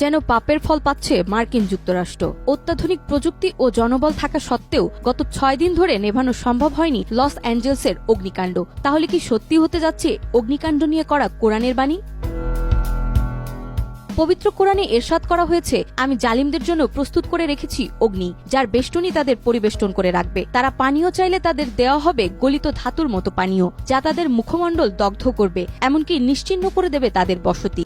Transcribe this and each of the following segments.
যেন পাপের ফল পাচ্ছে মার্কিন যুক্তরাষ্ট্র। অত্যাধুনিক প্রযুক্তি ও জনবল থাকা সত্ত্বেও গত 6 দিন ধরে নেভানো সম্ভব হয়নি লস অ্যাঞ্জেলসের অগ্নিকাণ্ড। তাহলে কি সত্যি হতে যাচ্ছে অগ্নিকাণ্ড নিয়ে করা কোরআনের বাণী? পবিত্র কোরআনে এরশাদ করা হয়েছে, আমি জালিমদের জন্য প্রস্তুত করে রেখেছি অগ্নি, যার বেষ্টনী তাদের পরিবেষ্টন করে রাখবে। তারা পানীয় চাইলে তাদের দেওয়া হবে গলিত ধাতুর মতো পানীয়, যা তাদের মুখমণ্ডল দগ্ধ করবে, এমনকি নিশ্চিহ্ন করে দেবে তাদের বসতি।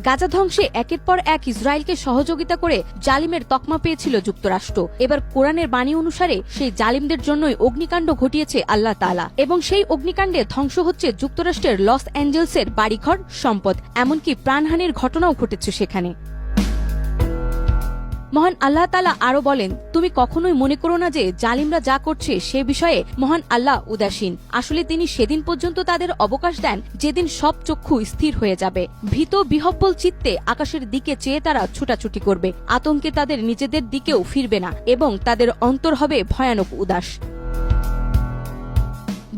গাজা ধ্বংসে একের পর এক ইসরায়েলকে সহযোগিতা করে জালিমের তকমা পেয়েছিল যুক্তরাষ্ট্র। এবার কোরআনের বাণী অনুসারে সেই জালিমদের জন্যই অগ্নিকাণ্ড ঘটিয়েছে আল্লাহ তাআলা, এবং সেই অগ্নিকাণ্ডে ধ্বংস হচ্ছে যুক্তরাষ্ট্রের লস অ্যাঞ্জেলসের বাড়িঘর, সম্পদ, এমনকি প্রাণহানির ঘটনাও ঘটেছে সেখানে। মহান আল্লাহ তাআলা আরো বলেন, তুমি কখনোই মনে করো না যে জালিমরা যা করছে সে বিষয়ে মহান আল্লাহ উদাসীন। আসলে তিনি সেদিন পর্যন্ত তাদের অবকাশ দেন যেদিন সব চক্ষু স্থির হয়ে যাবে। ভীত বিহ্বল চিত্তে আকাশের দিকে চেয়ে তারা ছুটাছুটি করবে, আতঙ্কে তাদের নিজেদের দিকেও ফিরবে না, এবং তাদের অন্তর হবে ভয়ানক উদাস।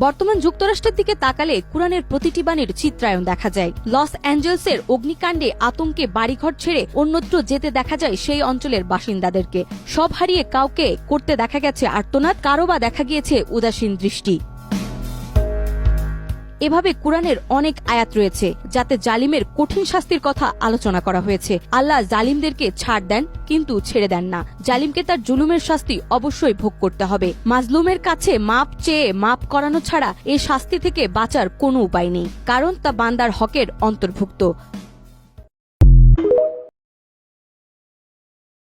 বর্তমান যুক্তরাষ্ট্রের দিকে তাকালে কোরআনের প্রতিটি বাণীর চিত্রায়ন দেখা যায়। লস অ্যাঞ্জেলসের অগ্নিকাণ্ডে আতঙ্কে বাড়িঘর ছেড়ে অন্যত্র যেতে দেখা যায় সেই অঞ্চলের বাসিন্দাদেরকে। সব হারিয়ে কাউকে করতে দেখা গেছে আর্তনাদ, কারো বা দেখা গিয়েছে উদাসীন দৃষ্টি। এভাবে কোরআনের অনেক আয়াত রয়েছে যাতে জালিমের কঠিন শাস্তির কথা আলোচনা করা হয়েছে। আল্লাহ জালিমদেরকে ছাড় দেন, কিন্তু ছেড়ে দেন না। জালিমকে তার জুলুমের শাস্তি অবশ্যই ভোগ করতে হবে। মাজলুমের কাছে মাপ চেয়ে মাপ করানো ছাড়া এই শাস্তি থেকে বাঁচার কোনো উপায় নেই, কারণ তা বান্দার হকের অন্তর্ভুক্ত।